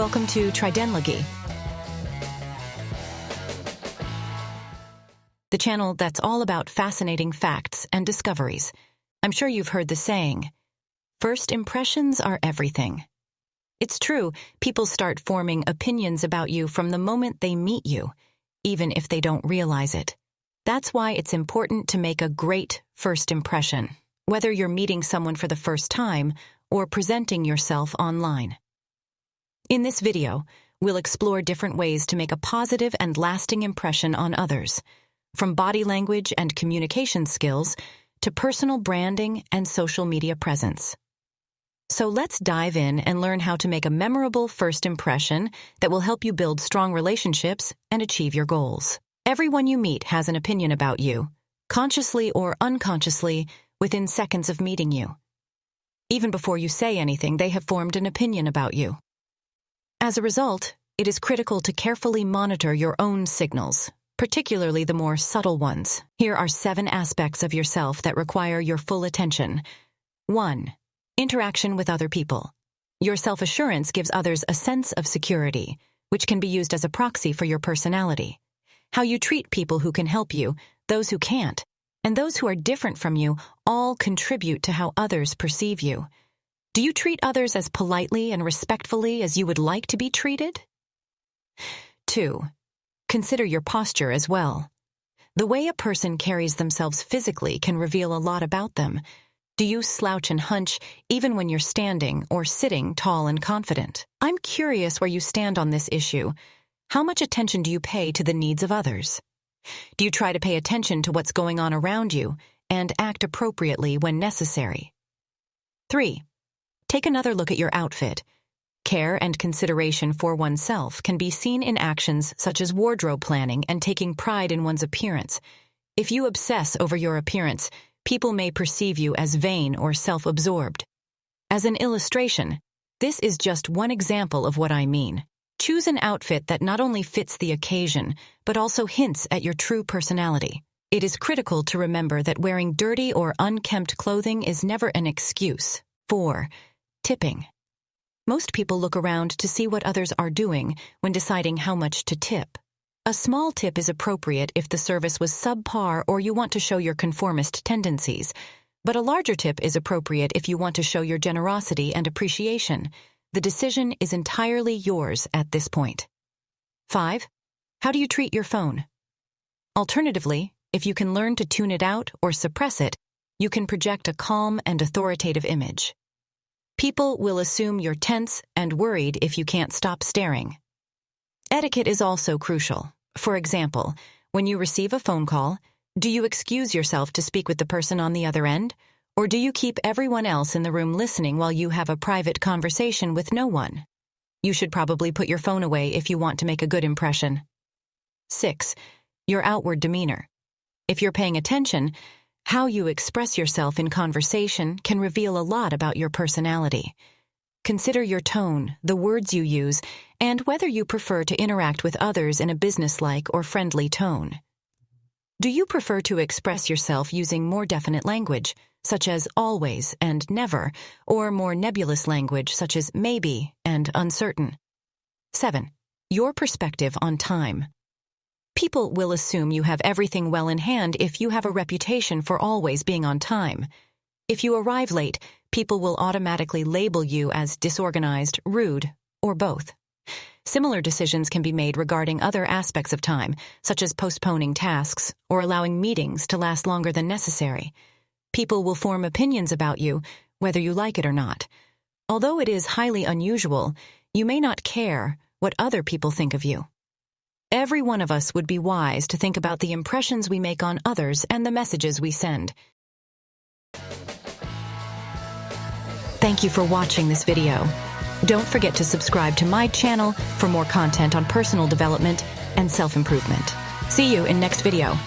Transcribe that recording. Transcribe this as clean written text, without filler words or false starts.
Welcome to Tridenlogy, the channel that's all about fascinating facts and discoveries. I'm sure you've heard the saying, first impressions are everything. It's true, people start forming opinions about you from the moment they meet you, even if they don't realize it. That's why it's important to make a great first impression, whether you're meeting someone for the first time or presenting yourself online. In this video, we'll explore different ways to make a positive and lasting impression on others, from body language and communication skills to personal branding and social media presence. So let's dive in and learn how to make a memorable first impression that will help you build strong relationships and achieve your goals. Everyone you meet has an opinion about you, consciously or unconsciously, within seconds of meeting you. Even before you say anything, they have formed an opinion about you. As a result, it is critical to carefully monitor your own signals, particularly the more subtle ones. Here are 7 aspects of yourself that require your full attention. 1. Interaction with other people. Your self-assurance gives others a sense of security, which can be used as a proxy for your personality. How you treat people who can help you, those who can't, and those who are different from you all contribute to how others perceive you. Do you treat others as politely and respectfully as you would like to be treated? 2. Consider your posture as well. The way a person carries themselves physically can reveal a lot about them. Do you slouch and hunch even when you're standing or sitting tall and confident? I'm curious where you stand on this issue. How much attention do you pay to the needs of others? Do you try to pay attention to what's going on around you and act appropriately when necessary? 3. Take another look at your outfit. Care and consideration for oneself can be seen in actions such as wardrobe planning and taking pride in one's appearance. If you obsess over your appearance, people may perceive you as vain or self-absorbed. As an illustration, this is just one example of what I mean. Choose an outfit that not only fits the occasion, but also hints at your true personality. It is critical to remember that wearing dirty or unkempt clothing is never an excuse. 4. Tipping. Most people look around to see what others are doing when deciding how much to tip. A small tip is appropriate if the service was subpar or you want to show your conformist tendencies, but a larger tip is appropriate if you want to show your generosity and appreciation. The decision is entirely yours at this point. 5. How do you treat your phone? Alternatively, if you can learn to tune it out or suppress it, you can project a calm and authoritative image. People will assume you're tense and worried if you can't stop staring. Etiquette is also crucial. For example, when you receive a phone call, do you excuse yourself to speak with the person on the other end? Or do you keep everyone else in the room listening while you have a private conversation with no one? You should probably put your phone away if you want to make a good impression. 6. Your outward demeanor. If you're paying attention, how you express yourself in conversation can reveal a lot about your personality. Consider your tone, the words you use, and whether you prefer to interact with others in a businesslike or friendly tone. Do you prefer to express yourself using more definite language, such as always and never, or more nebulous language such as maybe and uncertain? 7. Your perspective on time. People will assume you have everything well in hand if you have a reputation for always being on time. If you arrive late, people will automatically label you as disorganized, rude, or both. Similar decisions can be made regarding other aspects of time, such as postponing tasks or allowing meetings to last longer than necessary. People will form opinions about you, whether you like it or not. Although it is highly unusual, you may not care what other people think of you. Every one of us would be wise to think about the impressions we make on others and the messages we send. Thank you for watching this video. Don't forget to subscribe to my channel for more content on personal development and self-improvement. See you in next video.